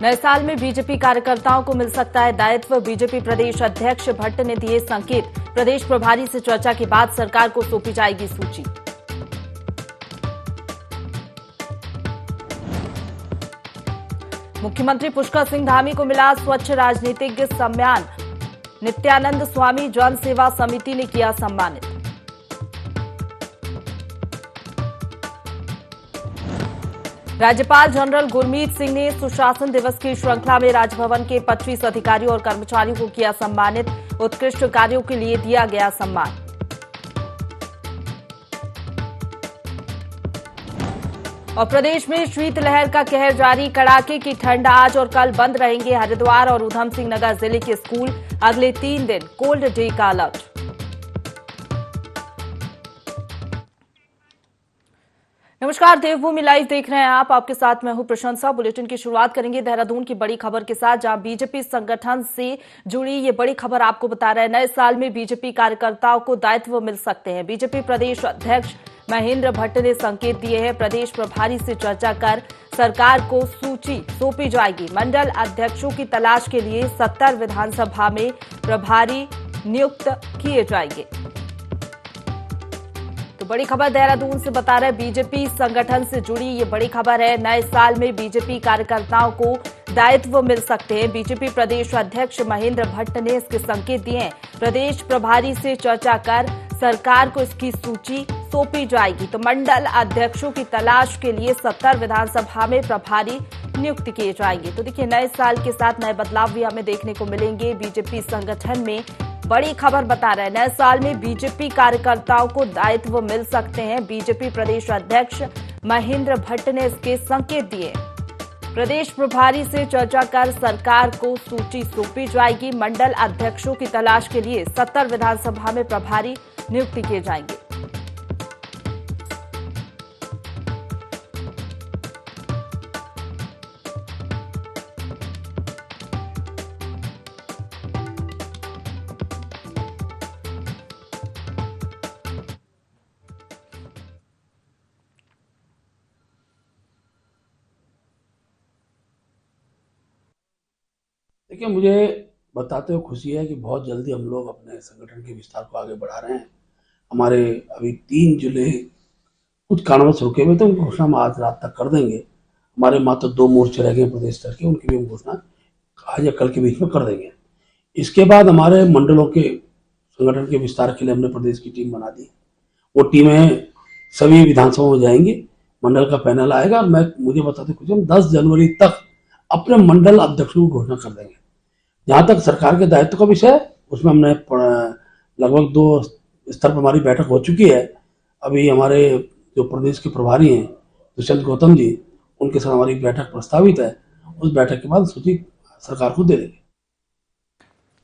नए साल में बीजेपी कार्यकर्ताओं को मिल सकता है दायित्व। बीजेपी प्रदेश अध्यक्ष भट्ट ने दिए संकेत। प्रदेश प्रभारी से चर्चा के बाद सरकार को सौंपी जाएगी सूची। मुख्यमंत्री पुष्कर सिंह धामी को मिला स्वच्छ राजनीतिज्ञ सम्मान। नित्यानंद स्वामी जन सेवा समिति ने किया सम्मानित। राज्यपाल जनरल गुरमीत सिंह ने सुशासन दिवस की श्रृंखला में राजभवन के 25 अधिकारियों और कर्मचारियों को किया सम्मानित। उत्कृष्ट कार्यों के लिए दिया गया सम्मान। और प्रदेश में शीतलहर का कहर जारी। कड़ाके की ठंड। आज और कल बंद रहेंगे हरिद्वार और उधम सिंह नगर जिले के स्कूल। अगले 3 दिन कोल्ड डे का अलर्ट। नमस्कार, देवभूमि लाइव देख रहे हैं आप। आपके साथ मैं हूं प्रशंसा। बुलेटिन की शुरुआत करेंगे देहरादून की बड़ी खबर के साथ, जहां बीजेपी संगठन से जुड़ी ये बड़ी खबर आपको बता रहे हैं। नए साल में बीजेपी कार्यकर्ताओं को दायित्व मिल सकते हैं। बीजेपी प्रदेश अध्यक्ष महेंद्र भट्ट ने संकेत दिए हैं। प्रदेश प्रभारी से चर्चा कर सरकार को सूची सौंपी जाएगी। मंडल अध्यक्षों की तलाश के लिए 70 विधानसभा में प्रभारी नियुक्त किए जाएंगे। तो बड़ी खबर देहरादून से बता रहे बीजेपी संगठन से जुड़ी ये बड़ी खबर है। नए साल में बीजेपी कार्यकर्ताओं को दायित्व मिल सकते हैं। बीजेपी प्रदेश अध्यक्ष महेंद्र भट्ट ने इसके संकेत दिए हैं। प्रदेश प्रभारी से चर्चा कर सरकार को इसकी सूची सौंपी जाएगी। तो मंडल अध्यक्षों की तलाश के लिए 70 विधानसभा में प्रभारी नियुक्त किए जाएंगे। तो देखिए, नए साल के साथ नए बदलाव भी हमें देखने को मिलेंगे। बीजेपी संगठन में बड़ी खबर बता रहे हैं। नए साल में बीजेपी कार्यकर्ताओं को दायित्व मिल सकते हैं। बीजेपी प्रदेश अध्यक्ष महेंद्र भट्ट ने इसके संकेत दिए। प्रदेश प्रभारी से चर्चा कर सरकार को सूची सौंपी जाएगी। मंडल अध्यक्षों की तलाश के लिए 70 विधानसभा में प्रभारी नियुक्त किए जाएंगे। देखिए, मुझे बताते हुए खुशी है कि बहुत जल्दी हम लोग अपने संगठन के विस्तार को आगे बढ़ा रहे हैं। हमारे अभी 3 जिले कुछ कारणवश रुके हुए थे, उनकी घोषणा हम आज रात तक कर देंगे। हमारे मात्र 2 मोर्चे रह गए प्रदेश स्तर के, उनकी भी हम घोषणा आज या कल के बीच में कर देंगे। इसके बाद हमारे मंडलों के संगठन के विस्तार के लिए हमने प्रदेश की टीम बना दी। वो टीमें सभी विधानसभाओं में जाएंगी, मंडल का पैनल आएगा। मुझे बताते खुशी, हम 10 जनवरी तक अपने मंडल अध्यक्षों की घोषणा कर देंगे। जहाँ तक सरकार के दायित्व का विषय है, उसमें हमने लगभग 2 स्तर पर हमारी बैठक हो चुकी है। अभी हमारे जो प्रदेश के प्रभारी हैं दुष्यंत गौतम जी, उनके साथ हमारी बैठक प्रस्तावित है। उस बैठक के बाद सूची सरकार को दे देंगे।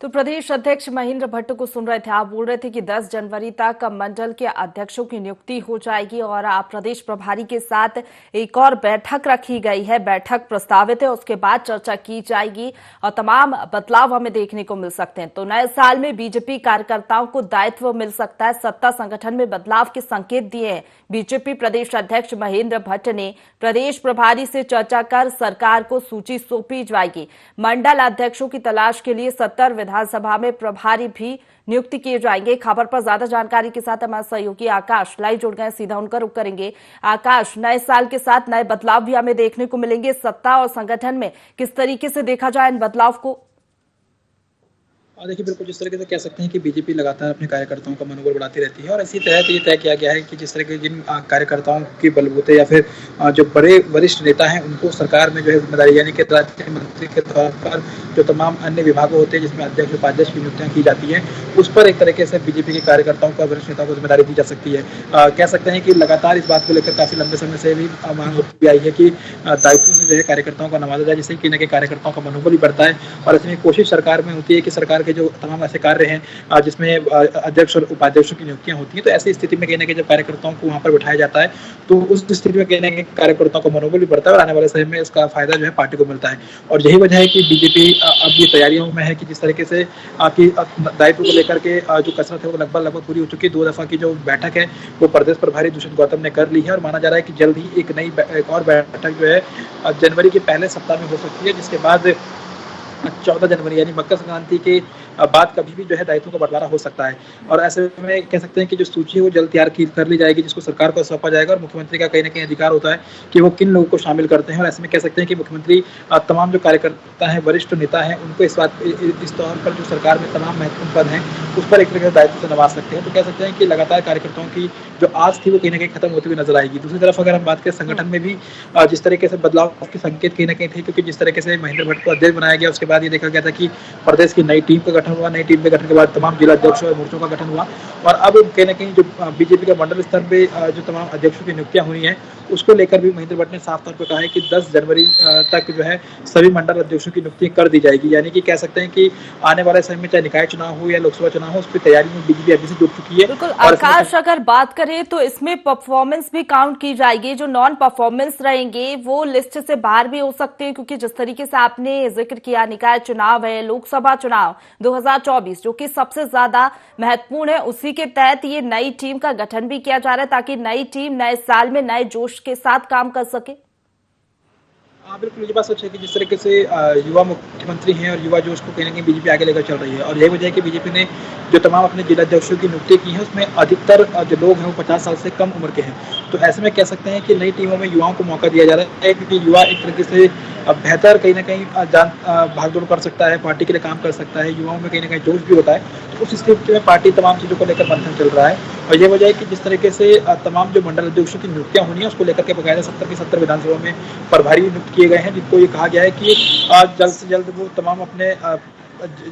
तो प्रदेश अध्यक्ष महेंद्र भट्ट को सुन रहे थे। आप बोल रहे थे कि 10 जनवरी तक मंडल के अध्यक्षों की नियुक्ति हो जाएगी और आप प्रदेश प्रभारी के साथ एक और बैठक रखी गई है। बैठक प्रस्तावित है, उसके बाद चर्चा की जाएगी और तमाम बदलाव हमें देखने को मिल सकते हैं। तो नए साल में बीजेपी कार्यकर्ताओं को दायित्व मिल सकता है। सत्ता संगठन में बदलाव के संकेत दिए हैं बीजेपी प्रदेश अध्यक्ष महेंद्र भट्ट ने। प्रदेश प्रभारी से चर्चा कर सरकार को सूची सौंपी जाएगी। मंडल अध्यक्षों की तलाश के लिए 70 विधानसभा में प्रभारी भी नियुक्त किए जाएंगे। खबर पर ज्यादा जानकारी के साथ हमारे सहयोगी आकाश लाइव जुड़ गए, सीधा उनका रुख करेंगे। आकाश, नए साल के साथ नए बदलाव भी हमें देखने को मिलेंगे। सत्ता और संगठन में किस तरीके से देखा जाए इन बदलाव को? देखिए, बिल्कुल जिस तरीके से कह सकते हैं कि बीजेपी लगातार अपने कार्यकर्ताओं का मनोबल बढ़ाती रहती है और इसी तहत ये तय किया गया है कि जिस तरह के जिन कार्यकर्ताओं के बलबूते या फिर जो बड़े वरिष्ठ नेता हैं उनको सरकार में जो है जिम्मेदारी, यानी कि राज्य मंत्री के तौर पर जो तमाम अन्य विभागों होते हैं जिसमें अध्यक्ष उपाध्यक्ष की नियुक्तियां की जाती हैं, उस पर एक तरीके से बीजेपी के कार्यकर्ताओं का वरिष्ठ नेताओं को जिम्मेदारी दी जा सकती है। कह सकते हैं कि लगातार इस बात को लेकर काफी लंबे समय से भी मांग होती आई है कि दायित्व से जो है कार्यकर्ताओं का नवाजा जाए, जिससे कि न के कार्यकर्ताओं का मनोबल भी बढ़ता है। और ऐसे में कोशिश सरकार में होती है कि सरकार के जो तमाम ऐसे कार्य हैं जिसमें अध्यक्ष और उपाध्यक्षों की नियुक्तियां होती हैं, तो ऐसी स्थिति में कहीं ना कहीं जब कार्यकर्ताओं को वहां पर बिठाया जाता है तो उस स्थिति में कहीं ना कहीं कार्यकर्ताओं का मनोबल भी बढ़ता है और आने वाले समय में इसका फायदा जो है पार्टी को मिलता है। और यही वजह है कि बीजेपी अब ये तैयारियों में है कि जिस तरीके से आपकी दायित्व को लेकर के जो कसरत है वो लगभग पूरी हो चुकी है। 2 दफा की जो बैठक है वो प्रदेश प्रभारी दुष्यंत गौतम ने कर ली है और माना जा रहा है कि जल्द ही एक और बैठक जो है जनवरी के पहले सप्ताह में हो सकती है, जिसके बाद 14 जनवरी यानी मकर संक्रांति के बाद कभी भी जो है दायित्वों का बंटवारा हो सकता है। और ऐसे में कह सकते हैं कि जो सूची है वो जल्द तैयार कर ली जाएगी, जिसको सरकार को सौंपा जाएगा और मुख्यमंत्री का कहीं ना कहीं अधिकार होता है कि वो किन लोगों को शामिल करते हैं। और ऐसे में कह सकते हैं कि मुख्यमंत्री तमाम जो कार्यकर्ता हैं, वरिष्ठ नेता हैं, उनको इस तौर पर जो सरकार में तमाम महत्वपूर्ण पद हैं उस पर एक तरह से दायित्व से नवाज सकते हैं। तो कह सकते हैं कि लगातार कार्यकर्ताओं की जो आस थी वो कहीं ना कहीं खत्म होती हुई नजर आएगी। दूसरी तरफ अगर हम बात करें संगठन में भी जिस तरीके से बदलाव के संकेत कहीं ना कहीं थे, क्योंकि जिस तरीके से महेंद्र भट्ट को अध्यक्ष बनाया गया उसके बाद ये देखा गया था कि प्रदेश की नई टीम का गठन हुआ। नई टीम के गठन के बाद तमाम जिला अध्यक्षों और मोर्चों का गठन हुआ और अब कहीं ना कहीं जो बीजेपी का मंडल स्तर पे जो तमाम अध्यक्षों की नियुक्तियां हुई हैं उसको लेकर भी महेंद्र भट्ट ने साफ तौर पर कहा है कि 10 जनवरी तक जो है सभी मंडल अध्यक्षों की नियुक्ति कर दी जाएगी। यानी कि कह सकते हैं कि आने वाले समय में चाहे निकाय चुनाव हो या लोकसभा चुनाव हो, उसकी तैयारी में बीजेपी अभी से जुट चुकी है। बिल्कुल आकाश, अगर बात करें तो इसमें परफॉर्मेंस भी काउंट की जाएगी। जो नॉन परफॉर्मेंस रहेंगे वो लिस्ट से बाहर भी हो सकते हैं, क्योंकि जिस तरीके से आपने जिक्र किया निकाय चुनाव है, लोकसभा चुनाव 2024 जो कि सबसे ज्यादा महत्वपूर्ण है, उसी के तहत ये नई टीम का गठन भी किया जा रहा है ताकि नई टीम नए साल में नए जोश के साथ काम कर सके। हाँ बिल्कुल, ये बात सच है कि जिस तरीके से युवा मुख्यमंत्री हैं और युवा जोश को कहीं ना कहीं बीजेपी आगे लेकर चल रही है और यही वजह है कि बीजेपी ने जो तमाम अपने जिला अध्यक्षों की नियुक्ति की है उसमें अधिकतर जो लोग हैं वो 50 साल से कम उम्र के हैं। तो ऐसे में कह सकते हैं कि नई टीमों में युवाओं को मौका दिया जा रहा है, क्योंकि युवा एक तरीके से बेहतर कहीं ना कहीं भागदौड़ कर सकता है, पार्टी के लिए काम कर सकता है, युवाओं में कहीं ना कहीं जोश भी होता है। तो उस स्थिति में पार्टी तमाम चीज़ों को लेकर मंथन चल रहा है और ये वजह है कि जिस तरीके से तमाम जो मंडल अध्यक्षों की नियुक्तियां होनी है उसको लेकर के बकायदा 70 की 70 विधानसभा में प्रभारी नियुक्त किए गए हैं, जिनको ये कहा गया है कि जल्द से जल्द वो तमाम अपने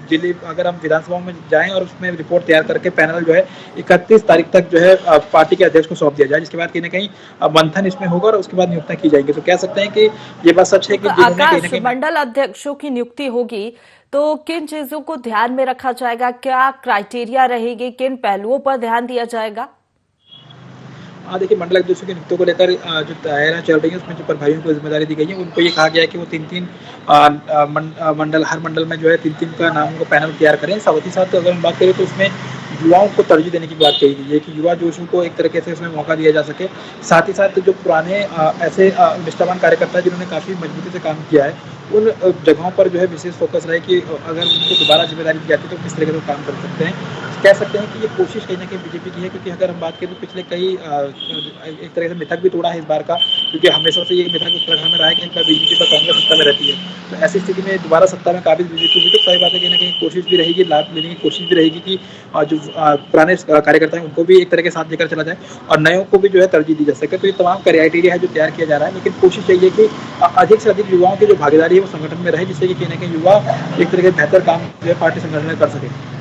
जिले अगर हम विधानसभा में जाएं और उसमें रिपोर्ट तैयार करके पैनल जो है 31 तारीख तक जो है पार्टी के अध्यक्ष को सौंप दिया जाए, जिसके बाद कहीं ना कहीं मंथन इसमें होगा और उसके बाद नियुक्तियां की जाएंगी। तो कह सकते हैं कि ये बात सच है कि आकाश, मंडल अध्यक्षों की नियुक्ति होगी तो किन चीजों को ध्यान में रखा जाएगा, क्या क्राइटेरिया रहेगी, किन पहलुओं पर ध्यान दिया जाएगा? देखिए, मंडल अध्यक्षों की नियुक्तियों को लेकर जो तैयारियां चल रही है उसमें जो प्रभारियों को जिम्मेदारी दी गई है उनको ये कहा गया है कि वो 3-3 मंडल हर मंडल में जो है 3-3 का नाम को पैनल तैयार करें। साथ ही साथ अगर हम बात करें तो उसमें युवाओं को तरजीह देने की बात कही गई है कि युवा जोशों को एक तरीके से उसमें मौका दिया जा सके। साथ ही साथ जो पुराने ऐसे निष्ठावान कार्यकर्ता जिन्होंने काफ़ी मजबूती से काम किया है उन जगहों पर जो है विशेष फोकस रहे कि अगर उनको दोबारा जिम्मेदारी दी जाती है तो किस तरीके से काम कर सकते हैं। कह सकते हैं कि ये कोशिश कहीं ना कहीं बीजेपी की है, क्योंकि अगर हम बात करें तो पिछले कई एक तरह से मिथक भी तोड़ा है इस बार का, क्योंकि हमेशा से ये मिथक उत्तराखंड में रहा है कि एक बार बीजेपी पर कांग्रेस सत्ता में रहती है। तो ऐसी स्थिति में दोबारा सत्ता में काबिज बीजेपी हुई तो सही बात है कहीं ना कहीं कोशिश भी रहेगी, लाभ लेने की कोशिश भी रहेगी कि जो पुराने कार्यकर्ता हैं उनको भी एक तरह के साथ लेकर चला जाए और नयों को भी जो है तरजीह दी जा सके। तो ये तमाम क्राइटेरिया है जो तैयार किया जा रहा है, लेकिन कोशिश यही है कि अधिक से अधिक युवाओं की जो भागीदारी है वो संगठन में रहे, जिससे कि कहीं ना कहीं युवा एक तरह के बेहतर काम जो है पार्टी संगठन में कर सके।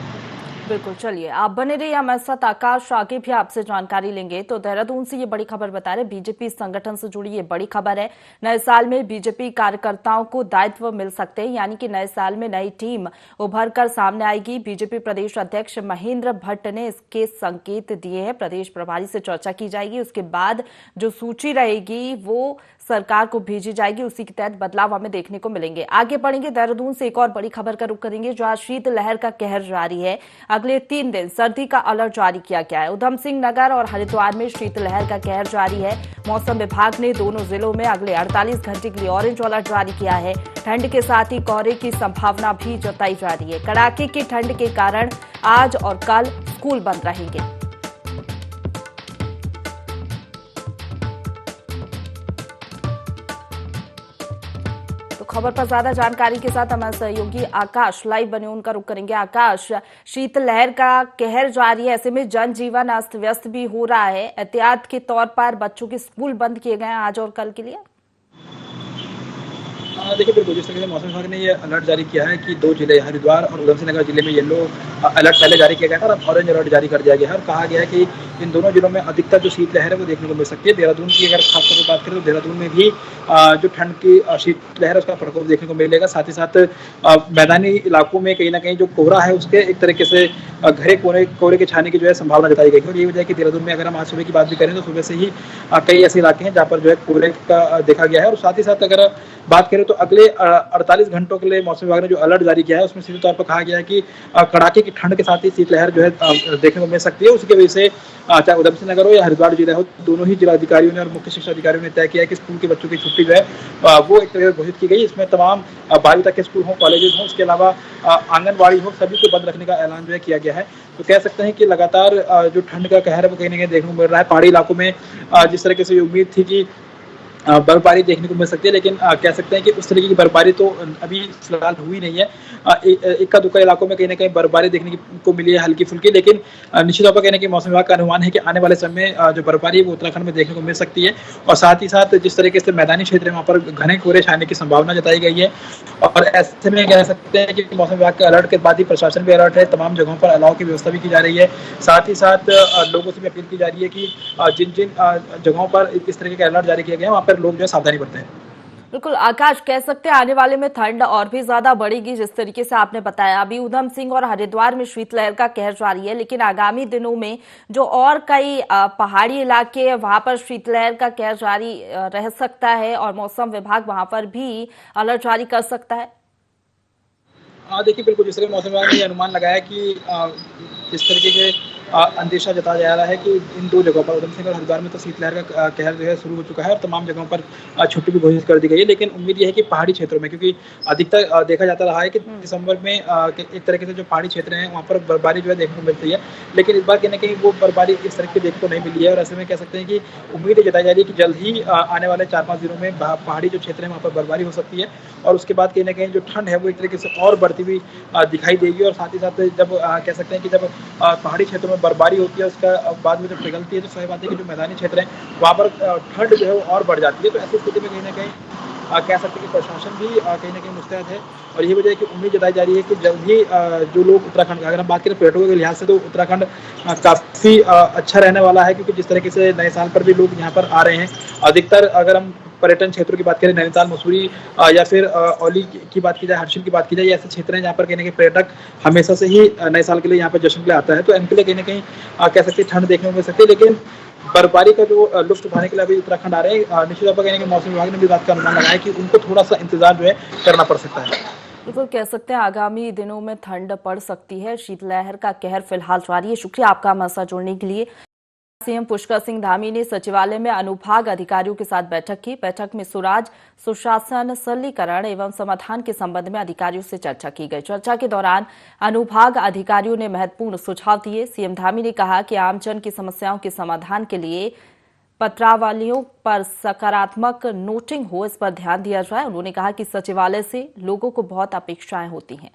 बिल्कुल, चलिए आप बने रहिए हमारे साथ। आकाश, आगे भी आपसे जानकारी लेंगे। तो देहरादून से ये बड़ी खबर बता रहे, बीजेपी संगठन से जुड़ी ये बड़ी खबर है। नए साल में बीजेपी कार्यकर्ताओं को दायित्व मिल सकते हैं, यानी कि नए साल में नई टीम उभर कर सामने आएगी। बीजेपी प्रदेश अध्यक्ष महेंद्र भट्ट ने इसके संकेत दिए हैं। प्रदेश प्रभारी से चर्चा की जाएगी, उसके बाद जो सूची रहेगी वो सरकार को भेजी जाएगी, उसी के तहत बदलाव हमें देखने को मिलेंगे। आगे बढ़ेंगे, देहरादून से एक और बड़ी खबर का रुख करेंगे, जहां शीतलहर का कहर जारी है। अगले 3 दिन सर्दी का अलर्ट जारी किया गया है। उधम सिंह नगर और हरिद्वार में शीतलहर का कहर जारी है। मौसम विभाग ने दोनों जिलों में अगले 48 घंटे के लिए ऑरेंज अलर्ट जारी किया है। ठंड के साथ ही कोहरे की संभावना भी जताई जा रही है। कड़ाके की ठंड के कारण आज और कल स्कूल बंद रहेंगे। खबर पर ज्यादा जानकारी के साथ हमारे सहयोगी आकाश लाइव बने, उनका रुख करेंगे। आकाश, शीतलहर का कहर जारी है, ऐसे में जनजीवन अस्त व्यस्त भी हो रहा है। एहतियात के तौर पर बच्चों के स्कूल बंद किए गए हैं आज और कल के लिए। देखिए, बिल्कुल जिस तरह से मौसम विभाग ने ये अलर्ट जारी किया है कि 2 जिले हरिद्वार और उधम सिंह नगर जिले में येलो अलर्ट पहले जारी किया गया था और ऑरेंज अलर्ट जारी कर दिया गया है और कहा गया है कि इन दोनों जिलों में अधिकतर जो शीतलहर है वो देखने को मिल सकती है। देहरादून की अगर खासतौर पर बात करें तो देहरादून में भी जो ठंड की शीतलहर है उसका प्रकोप देखने को मिलेगा। साथ ही साथ मैदानी इलाकों में कहीं न कहीं जो कोहरा है उसके एक तरीके से घने कोहरे के छाने की जो है संभावना जताई गई है। और यही वजह है कि देहरादून में अगर हम आज सुबह की बात भी करें तो सुबह से ही कई ऐसे इलाके हैं जहाँ पर जो है कोहरे का देखा गया है। और साथ ही साथ अगर बात करें तो अगले 48 घंटों के लिए मौसम विभाग ने जो अलर्ट जारी किया है उसमें सीधे तौर पर कहा गया है कि कड़ाके की ठंड के साथ ही शीतलहर जो है देखने को मिल सकती है। उसकी वजह से चाहे उधम सिंह नगर हो या हरिद्वार जिला हो, दोनों ही जिलाधिकारियों ने और मुख्य शिक्षा अधिकारियों ने तय किया है कि स्कूल के बच्चों की छुट्टी जो है वो एक तरह से घोषित की गई। इसमें तमाम 12वीं तक के स्कूल हों, कॉलेजेस हों, इसके अलावा आंगनबाड़ी हो, सभी को बंद रखने का ऐलान जो है किया गया है। तो कह सकते हैं कि लगातार जो ठंड का कहर है वो कहीं न कहीं देखने को मिल रहा है। पहाड़ी इलाकों में जिस तरीके से उम्मीद थी कि बर्फबारी देखने को मिल सकती है, लेकिन कह सकते हैं कि उस तरीके की बर्फबारी तो अभी फिलहाल हुई नहीं है। इक्का दुक्का इलाकों में कहीं न कहीं बर्फबारी देखने को मिली है हल्की-फुल्की, लेकिन निश्चित तौर पर कहने कि मौसम विभाग का अनुमान है कि आने वाले समय में जो बर्फबारी है वो उत्तराखंड में देखने को मिल सकती है। और साथ ही साथ जिस तरीके से मैदानी क्षेत्र है वहाँ पर घने कोहरे छाने की संभावना जताई गई है। और ऐसे में कह सकते हैं कि मौसम विभाग के अलर्ट के बाद ही प्रशासन भी अलर्ट है, तमाम जगहों पर अलाव की व्यवस्था भी की जा रही है। साथ ही साथ लोगों से भी अपील की जा रही है कि जिन जगहों पर इस तरीके का अलर्ट जारी किया गया है वहाँ पर लोग जो है सावधानी बरतें। बिल्कुल आकाश, कह सकते हैं आने वाले में ठंड और भी ज्यादा बढ़ेगी जिस तरीके से आपने बताया। अभी उधम सिंह और हरिद्वार में शीतलहर का कहर जारी है, लेकिन आगामी दिनों में जो और कई पहाड़ी इलाके हैं वहां पर शीतलहर का कहर जारी रह सकता है और मौसम विभाग वहां पर भी अलर्ट जारी कर सकता है। देखिए बिल्कुल जिस तरह मौसम विभाग ने ये अनुमान लगाया कि इस तरीके के अंदेशा जताया जा रहा है कि इन दो जगहों पर उधम सिंह और हरिद्वार में तो शीतलहर का कहर जो है शुरू हो चुका है और तमाम जगहों पर छुट्टी भी घोषित कर दी गई है। लेकिन उम्मीद यह है कि पहाड़ी क्षेत्रों में, क्योंकि अधिकतर देखा जाता रहा है कि दिसंबर में एक तरीके से जो पहाड़ी क्षेत्र हैं वहाँ पर बर्फबारी जो है देखने को मिलती है, लेकिन इस बार कहीं न कहीं वो बर्फबारी इस तरह की देखने को नहीं मिली है। और ऐसे में कह सकते हैं कि उम्मीद जताई जा रही है कि जल्द ही आने वाले 4-5 दिनों में पहाड़ी जो क्षेत्र है वहाँ पर बर्फबारी हो सकती है और उसके बाद कहीं न कहीं जो ठंड है वो एक तरीके से और बढ़ती हुई दिखाई देगी। और साथ ही साथ जब कह सकते हैं कि जब पहाड़ी क्षेत्रों में बर्फबारी होती है उसका बाद में जब पिघलती है तो सही बात है कि जो मैदानी क्षेत्र है वहाँ पर ठंड जो है वो और बढ़ जाती है। तो ऐसी स्थिति में कहीं न कहीं कह सकते हैं कि प्रशासन भी कहीं न कहीं मुस्तैद है और ये वजह है कि उम्मीद जताई जा रही है कि जल्द ही जो लोग उत्तराखंड का, अगर हम बात करें पर्यटकों के लिहाज से तो उत्तराखंड काफ़ी अच्छा रहने वाला है, क्योंकि जिस तरीके से नए साल पर भी लोग यहाँ पर आ रहे हैं। अधिकतर अगर हम पर्यटन क्षेत्रों की बात करें, नैनीताल, मसूरी या फिर औली की बात की जाए, हर्षिल की बात की जाए, ये ऐसे क्षेत्र हैं जहाँ पर कहीं न कहीं पर्यटक हमेशा से ही नए साल के लिए यहाँ पर जश्न के लिए आता है। तो इनके लिए कहीं न कहीं कह सकते हैं ठंड देखने को मिल सकती है, लेकिन बर्फबारी का जो लुत्फ उठाने के लिए अभी उत्तराखंड आ रहे हैं, निश्चित तौर पर कहीं न कहीं मौसम विभाग ने भी बात का अनुमान लगाया कि उनको थोड़ा सा इंतजार जो है करना पड़ सकता है। बिल्कुल कह सकते हैं आगामी दिनों में ठंड पड़ सकती है। शीतलहर का कहर फिलहाल जारी है। शुक्रिया आपका हमारे साथ जुड़ने के लिए। सीएम पुष्कर सिंह धामी ने सचिवालय में अनुभाग अधिकारियों के साथ बैठक की। बैठक में सुराज, सुशासन, सरलीकरण एवं समाधान के संबंध में अधिकारियों से चर्चा की गई। चर्चा के दौरान अनुभाग अधिकारियों ने महत्वपूर्ण सुझाव दिए। सीएम धामी ने कहा कि आमजन की समस्याओं के समाधान के लिए पत्रावलियों पर सकारात्मक नोटिंग हो, इस पर ध्यान दिया जाए। उन्होंने कहा कि सचिवालय से लोगों को बहुत अपेक्षाएं होती हैं।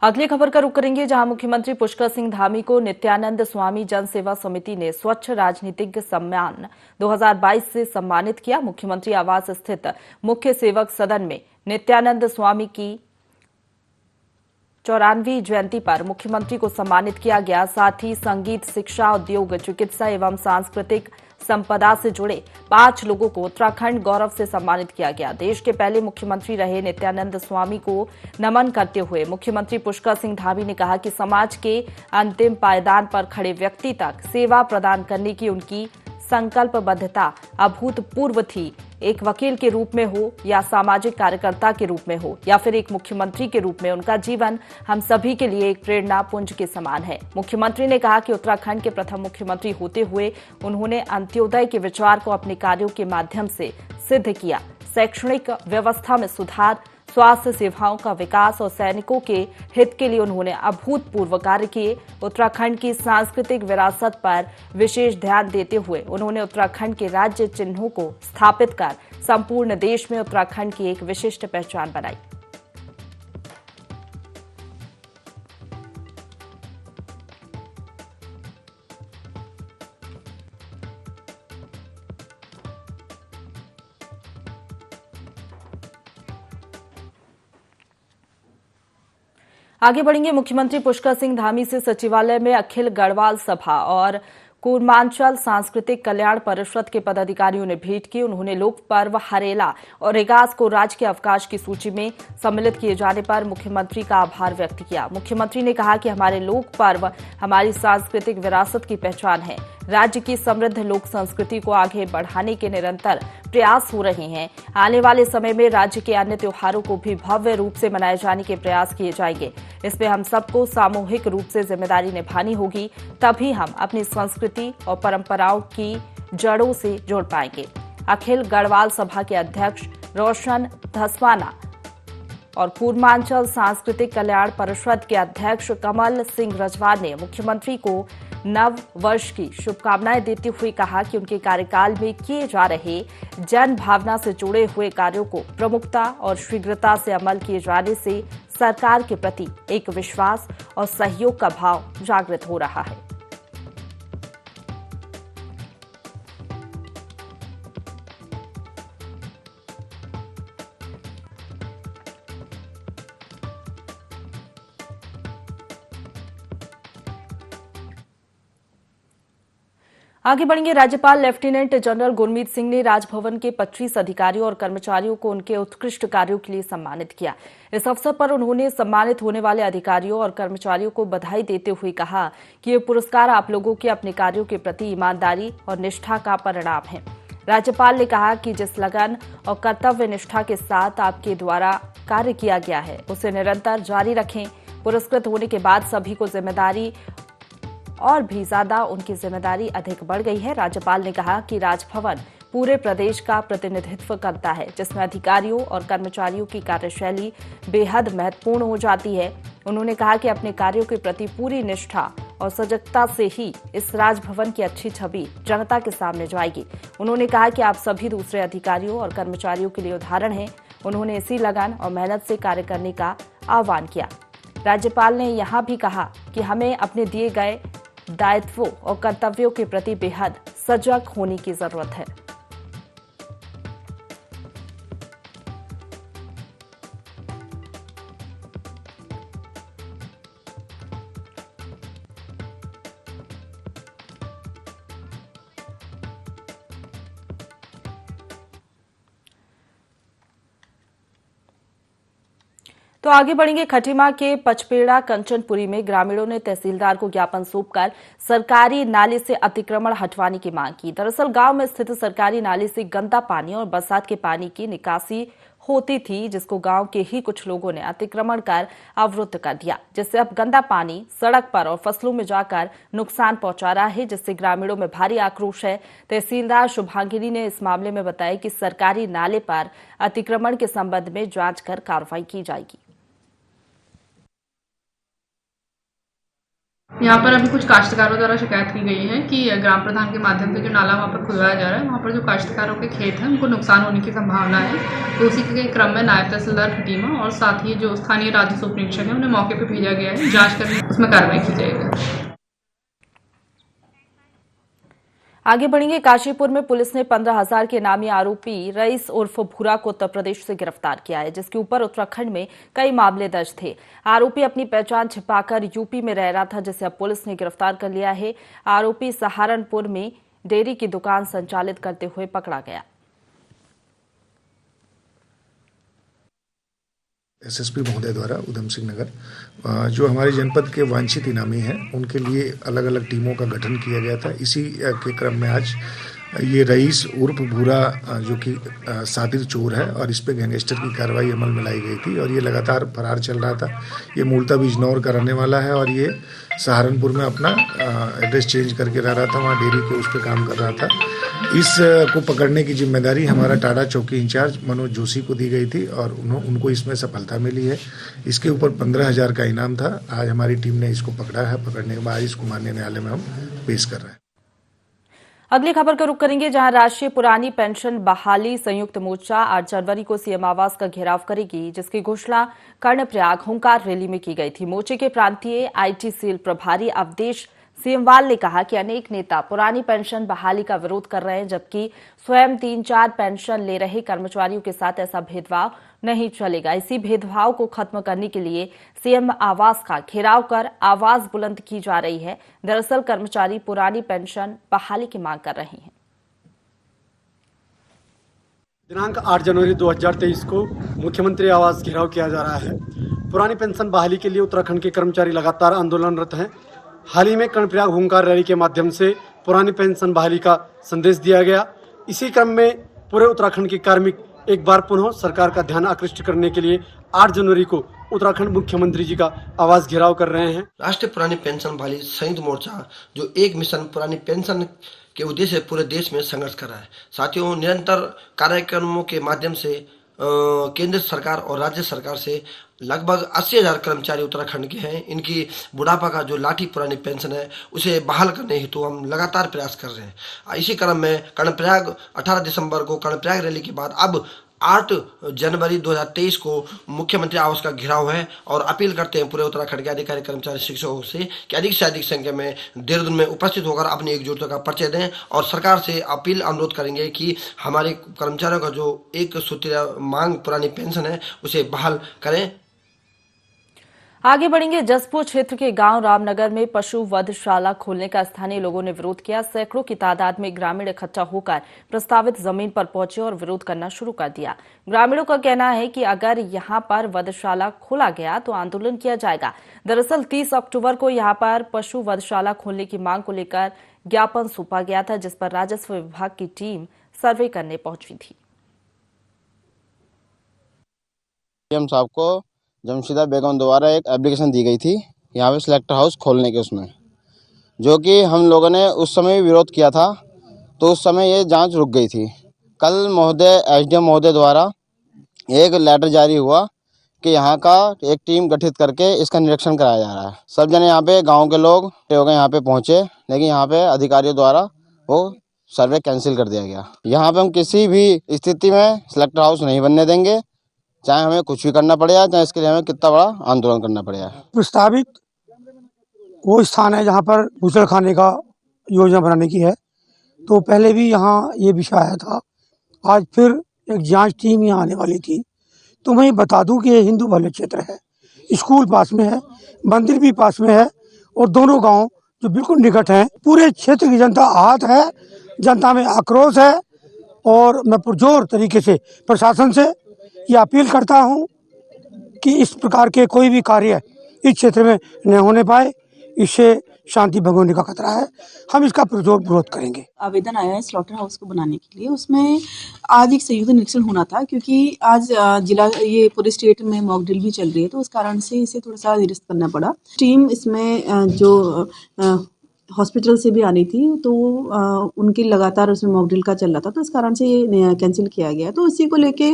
अगली खबर का रुख करेंगे, जहां मुख्यमंत्री पुष्कर सिंह धामी को नित्यानंद स्वामी जन सेवा समिति ने स्वच्छ राजनीतिज्ञ सम्मान 2022 से सम्मानित किया। मुख्यमंत्री आवास स्थित मुख्य सेवक सदन में नित्यानंद स्वामी की 94वीं जयंती पर मुख्यमंत्री को सम्मानित किया गया। साथ ही संगीत, शिक्षा, उद्योग, चिकित्सा एवं सांस्कृतिक संपदा से जुड़े 5 लोगों को उत्तराखंड गौरव से सम्मानित किया गया। देश के पहले मुख्यमंत्री रहे नित्यानंद स्वामी को नमन करते हुए मुख्यमंत्री पुष्कर सिंह धामी ने कहा कि समाज के अंतिम पायदान पर खड़े व्यक्ति तक सेवा प्रदान करने की उनकी संकल्पबद्धता अभूतपूर्व थी। एक वकील के रूप में हो या सामाजिक कार्यकर्ता के रूप में हो या फिर एक मुख्यमंत्री के रूप में, उनका जीवन हम सभी के लिए एक प्रेरणा पुंज के समान है। मुख्यमंत्री ने कहा कि उत्तराखंड के प्रथम मुख्यमंत्री होते हुए उन्होंने अंत्योदय के विचार को अपने कार्यों के माध्यम से सिद्ध किया। शैक्षणिक व्यवस्था में सुधार, स्वास्थ्य सेवाओं का विकास और सैनिकों के हित के लिए उन्होंने अभूतपूर्व कार्य किए। उत्तराखंड की सांस्कृतिक विरासत पर विशेष ध्यान देते हुए उन्होंने उत्तराखंड के राज्य चिन्हों को स्थापित कर संपूर्ण देश में उत्तराखंड की एक विशिष्ट पहचान बनाई। आगे बढ़ेंगे। मुख्यमंत्री पुष्कर सिंह धामी से सचिवालय में अखिल गढ़वाल सभा और कूर्मांचल सांस्कृतिक कल्याण परिषद के पदाधिकारियों ने भेंट की। उन्होंने लोक पर्व हरेला और इगास को राज्य के अवकाश की सूची में सम्मिलित किए जाने पर मुख्यमंत्री का आभार व्यक्त किया। मुख्यमंत्री ने कहा कि हमारे लोक पर्व हमारी सांस्कृतिक विरासत की पहचान है। राज्य की समृद्ध लोक संस्कृति को आगे बढ़ाने के निरंतर प्रयास हो रहे हैं। आने वाले समय में राज्य के अन्य त्योहारों को भी भव्य रूप से मनाए जाने के प्रयास किए जाएंगे। इसमें हम सबको सामूहिक रूप से जिम्मेदारी निभानी होगी, तभी हम अपनी संस्कृति और परंपराओं की जड़ों से जुड़ पाएंगे। अखिल गढ़वाल सभा के अध्यक्ष रोशन धसवाना और कूर्मांचल सांस्कृतिक कल्याण परिषद के अध्यक्ष कमल सिंह रजवार ने मुख्यमंत्री को नव वर्ष की शुभकामनाएं देते हुए कहा कि उनके कार्यकाल में किए जा रहे जन भावना से जुड़े हुए कार्यों को प्रमुखता और शीघ्रता से अमल किए जाने से सरकार के प्रति एक विश्वास और सहयोग का भाव जागृत हो रहा है। आगे बढ़ेंगे। राज्यपाल लेफ्टिनेंट जनरल गुरमीत सिंह ने राजभवन के 25 अधिकारियों और कर्मचारियों को उनके उत्कृष्ट कार्यों के लिए सम्मानित किया। इस अवसर पर उन्होंने सम्मानित होने वाले अधिकारियों और कर्मचारियों को बधाई देते हुए कहा कि ये पुरस्कार आप लोगों के अपने कार्यों के प्रति ईमानदारी और निष्ठा का परिणाम है। राज्यपाल ने कहा कि जिस लगन और कर्तव्य निष्ठा के साथ आपके द्वारा कार्य किया गया है, उसे निरंतर जारी रखें। पुरस्कृत होने के बाद सभी को जिम्मेदारी और भी ज्यादा उनकी जिम्मेदारी अधिक बढ़ गई है। राज्यपाल ने कहा कि राजभवन पूरे प्रदेश का प्रतिनिधित्व करता है, जिसमें अधिकारियों और कर्मचारियों की कार्यशैली बेहद महत्वपूर्ण हो जाती है। उन्होंने कहा कि अपने कार्यों के प्रति पूरी निष्ठा और सजगता से ही इस राजभवन की अच्छी छवि जनता के सामने जाएगी। उन्होंने कहा कि आप सभी दूसरे अधिकारियों और कर्मचारियों के लिए उदाहरण हैं। उन्होंने इसी लगन और मेहनत से कार्य करने का आह्वान किया। राज्यपाल ने यहां भी कहा कि हमें अपने दिए गए दायित्वों और कर्तव्यों के प्रति बेहद सजग होने की जरूरत है। तो आगे बढ़ेंगे। खटीमा के पचपेड़ा कंचनपुरी में ग्रामीणों ने तहसीलदार को ज्ञापन सौंपकर सरकारी नाले से अतिक्रमण हटवाने की मांग की। दरअसल गांव में स्थित सरकारी नाले से गंदा पानी और बरसात के पानी की निकासी होती थी, जिसको गांव के ही कुछ लोगों ने अतिक्रमण कर अवरुद्ध कर दिया, जिससे अब गंदा पानी सड़क पर और फसलों में जाकर नुकसान पहुंचा रहा है, जिससे ग्रामीणों में भारी आक्रोश है। तहसीलदार शुभांगिनी ने इस मामले में बताया कि सरकारी नाले पर अतिक्रमण के संबंध में जांच कर कार्रवाई की जाएगी। यहाँ पर अभी कुछ काश्तकारों द्वारा शिकायत की गई है कि ग्राम प्रधान के माध्यम से जो नाला वहाँ पर खुलवाया जा रहा है, वहाँ पर जो काश्तकारों के खेत हैं उनको नुकसान होने की संभावना है। तो उसी के क्रम में नायब तहसीलदार खटीमा और साथ ही जो स्थानीय राजस्व उप निरीक्षक है उन्हें मौके पर भेजा गया है। जाँच करके उसमें कार्रवाई की जाएगी। आगे बढ़ेंगे। काशीपुर में पुलिस ने 15,000 के नामी आरोपी रईस उर्फ भूरा को उत्तर प्रदेश से गिरफ्तार किया है, जिसके ऊपर उत्तराखंड में कई मामले दर्ज थे। आरोपी अपनी पहचान छिपाकर यूपी में रह रहा था, जिसे अब पुलिस ने गिरफ्तार कर लिया है। आरोपी सहारनपुर में डेयरी की दुकान संचालित करते हुए पकड़ा गया। एसएसपी महोदय द्वारा उधम सिंह नगर जो हमारे जनपद के वांछित इनामी हैं उनके लिए अलग अलग टीमों का गठन किया गया था। इसी के क्रम में आज ये रईस उर्फ भूरा जो कि सातिर चोर है और इस पे गैंगस्टर की कार्रवाई अमल में लाई गई थी और ये लगातार फरार चल रहा था। ये मूलतः बिजनौर का रहने वाला है और ये सहारनपुर में अपना एड्रेस चेंज करके रह रहा था, वहाँ डेयरी के उस पर काम कर रहा था। इस को पकड़ने की जिम्मेदारी हमारा टाडा चौकी इंचार्ज मनोज जोशी को दी गई थी और उनको इसमें सफलता मिली है। इसके ऊपर 15,000 का इनाम था। आज हमारी टीम ने इसको पकड़ा है। पकड़ने के बाद इसको माननीय न्यायालय में हम पेश कर रहे हैं। अगली खबर का रुख करेंगे, जहां राष्ट्रीय पुरानी पेंशन बहाली संयुक्त मोर्चा 8 जनवरी को सीएम आवास का घेराव करेगी, जिसकी घोषणा कर्णप्रयाग होमकार रैली में की गई थी। मोर्चे के प्रांतीय आईटी सेल प्रभारी अवधेश सीएमवाल ने कहा कि अनेक नेता पुरानी पेंशन बहाली का विरोध कर रहे हैं, जबकि स्वयं 3-4 पेंशन ले रहे कर्मचारियों के साथ ऐसा भेदभाव नहीं चलेगा। इसी भेदभाव को खत्म करने के लिए सीएम आवास का घेराव कर आवाज बुलंद की जा रही है। दरअसल कर्मचारी पुरानी पेंशन बहाली की मांग कर रहे हैं। दिनांक 8 जनवरी 2023 को मुख्यमंत्री आवास घेराव किया जा रहा है। पुरानी पेंशन बहाली के लिए उत्तराखंड के कर्मचारी लगातार आंदोलनरत हैं। हाल ही में कर्णप्रयाग हुंकार रैली के माध्यम से पुरानी पेंशन बहाली का संदेश दिया गया। इसी क्रम में पूरे उत्तराखंड के कार्मिक एक बार पुनः सरकार का ध्यान आकृष्ट करने के लिए 8 जनवरी को उत्तराखंड मुख्यमंत्री जी का आवास घेराव कर रहे हैं। राष्ट्रीय पुरानी पेंशन बहाली संयुक्त मोर्चा जो एक मिशन पुरानी पेंशन के उद्देश्य से पूरे देश में संघर्ष कर रहा है। साथियों, निरंतर कार्यक्रमों के माध्यम से केंद्र सरकार और राज्य सरकार से लगभग 80,000 कर्मचारी उत्तराखंड के हैं। इनकी बुढ़ापा का जो लाठी पुरानी पेंशन है उसे बहाल करने हेतु हम लगातार प्रयास कर रहे हैं। इसी क्रम में कर्णप्रयाग 18 दिसंबर को कर्णप्रयाग रैली के बाद अब 8 जनवरी 2023 को मुख्यमंत्री आवास का घेराव है और अपील करते हैं पूरे उत्तराखंड के अधिकारी कर्मचारी शिक्षकों से कि अधिक संख्या में देहरादून में उपस्थित होकर अपनी एकजुटता का परिचय दें और सरकार से अपील अनुरोध करेंगे कि हमारे कर्मचारियों का जो एक सूत्रीय मांग पुरानी पेंशन है उसे बहाल करें। आगे बढ़ेंगे। जसपुर क्षेत्र के गांव रामनगर में पशु वधशाला खोलने का स्थानीय लोगों ने विरोध किया। सैकड़ों की तादाद में ग्रामीण इकट्ठा होकर प्रस्तावित जमीन पर पहुंचे और विरोध करना शुरू कर दिया। ग्रामीणों का कहना है कि अगर यहां पर वधशाला खोला गया तो आंदोलन किया जाएगा। दरअसल 30 अक्टूबर को यहां पर पशु वधशाला खोलने की मांग को लेकर ज्ञापन सौंपा गया था, जिस पर राजस्व विभाग की टीम सर्वे करने पहुंची थी। साहब को जमशीदा बेगम द्वारा एक एप्लीकेशन दी गई थी यहाँ पे सिलेक्टर हाउस खोलने के, उसमें जो कि हम लोगों ने उस समय विरोध किया था, तो उस समय ये जांच रुक गई थी। कल एसडीएम महोदय द्वारा एक लेटर जारी हुआ कि यहाँ का एक टीम गठित करके इसका निरीक्षण कराया जा रहा है। सब जने यहाँ पे गाँव के लोग यहाँ पे पहुँचे, लेकिन यहाँ पे अधिकारियों द्वारा वो सर्वे कैंसिल कर दिया गया। यहाँ पे हम किसी भी स्थिति में सिलेक्टर हाउस नहीं बनने देंगे, चाहे हमें कुछ भी करना पड़ेगा, चाहे इसके लिए हमें कितना बड़ा आंदोलन करना पड़ेगा। प्रस्तावित वो स्थान है जहाँ पर गुसलखाने का योजना बनाने की है, तो पहले भी यहाँ ये विषय आया था। आज फिर एक जांच टीम यहाँ आने वाली थी। तो मैं बता दूं कि ये हिंदू बहुल क्षेत्र है, स्कूल पास में है, मंदिर भी पास में है और दोनों गांव जो बिल्कुल निकट हैं। पूरे क्षेत्र की जनता आहत है, जनता में आक्रोश है और मैं पुरजोर तरीके से प्रशासन से ये अपील करता हूं कि इस प्रकार के कोई भी कार्य इस क्षेत्र में न होने पाए। इससे शांति भंग होने का खतरा है। हम इसका पुरजोर विरोध करेंगे। आवेदन आया है स्लॉटर हाउस को बनाने के लिए। उसमें आज एक संयुक्त निरीक्षण होना था, क्योंकि आज जिला ये पूरे स्टेट में मॉक ड्रिल भी चल रही है, तो उस कारण से इसे थोड़ा सा निरस्त करना पड़ा। टीम इसमें जो हॉस्पिटल से भी आनी थी, तो उनकी लगातार उसमें मॉक ड्रिल का चल रहा था, तो इस कारण से ये कैंसिल किया गया। तो इसी को लेके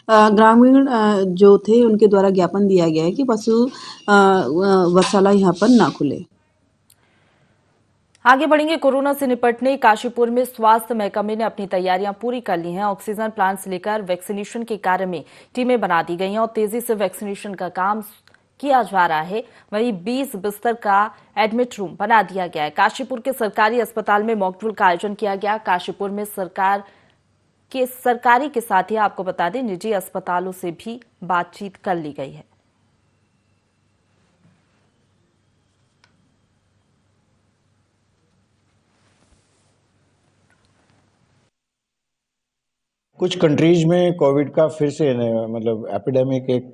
ग्रामीण जो थे उनके द्वारा ज्ञापन दिया गया है कि पशु वधशाला यहाँ पर ना खुले। आगे बढ़ेंगे। कोरोना से निपटने काशीपुर में स्वास्थ्य महकमे ने अपनी तैयारियां पूरी कर ली हैं। ऑक्सीजन प्लांट से लेकर वैक्सीनेशन के कार्य में टीमें बना दी गई हैं और तेजी से वैक्सीनेशन का काम किया जा रहा है। वहीं 20 बिस्तर का एडमिट रूम बना दिया गया है। काशीपुर के सरकारी अस्पताल में मॉक ड्रिल का आयोजन किया गया। काशीपुर में सरकारी के साथ ही आपको बता दें निजी अस्पतालों से भी बातचीत कर ली गई है। कुछ कंट्रीज में कोविड का फिर से मतलब एपिडेमिक एक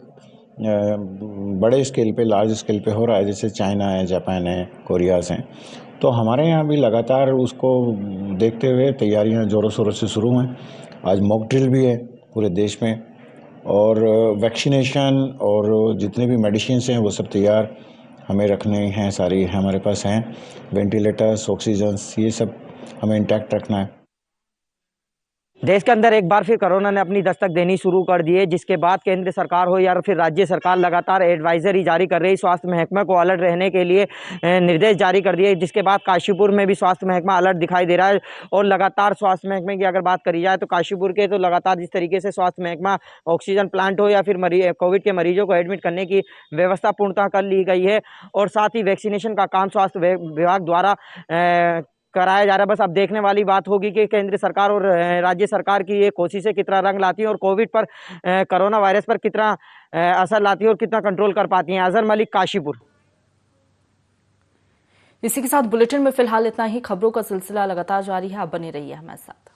बड़े स्केल पे, लार्ज स्केल पे हो रहा है, जैसे चाइना है, जापान है, कोरिया से। तो हमारे यहाँ भी लगातार उसको देखते हुए तैयारियाँ ज़ोरों शोरों से शुरू हैं। आज मॉक ड्रिल भी है पूरे देश में और वैक्सीनेशन और जितने भी मेडिसिन हैं वो सब तैयार हमें रखने हैं, सारी हमारे पास हैं। वेंटिलेटर्स, ऑक्सीजन, ये सब हमें इंटैक्ट रखना है। देश के अंदर एक बार फिर कोरोना ने अपनी दस्तक देनी शुरू कर दी है, जिसके बाद केंद्र सरकार हो या फिर राज्य सरकार लगातार एडवाइजरी जारी कर रही, स्वास्थ्य महकमा को अलर्ट रहने के लिए निर्देश जारी कर दिए, जिसके बाद काशीपुर में भी स्वास्थ्य महकमा अलर्ट दिखाई दे रहा है। और लगातार स्वास्थ्य महकमे की अगर बात करी जाए तो काशीपुर के तो लगातार जिस तरीके से स्वास्थ्य महकमा ऑक्सीजन प्लांट हो या फिर कोविड के मरीजों को एडमिट करने की व्यवस्था पूर्णतः कर ली गई है और साथ ही वैक्सीनेशन का काम स्वास्थ्य विभाग द्वारा कराया जा रहा है। बस अब देखने वाली बात होगी कि केंद्र सरकार और राज्य सरकार की ये कोशिशें कितना रंग लाती हैं और कोविड पर कोरोना वायरस पर कितना असर लाती है और कितना कंट्रोल कर पाती हैं। अजहर मलिक, काशीपुर। इसी के साथ बुलेटिन में फिलहाल इतना ही। खबरों का सिलसिला लगातार जारी है, आप बने रहिए हमारे साथ।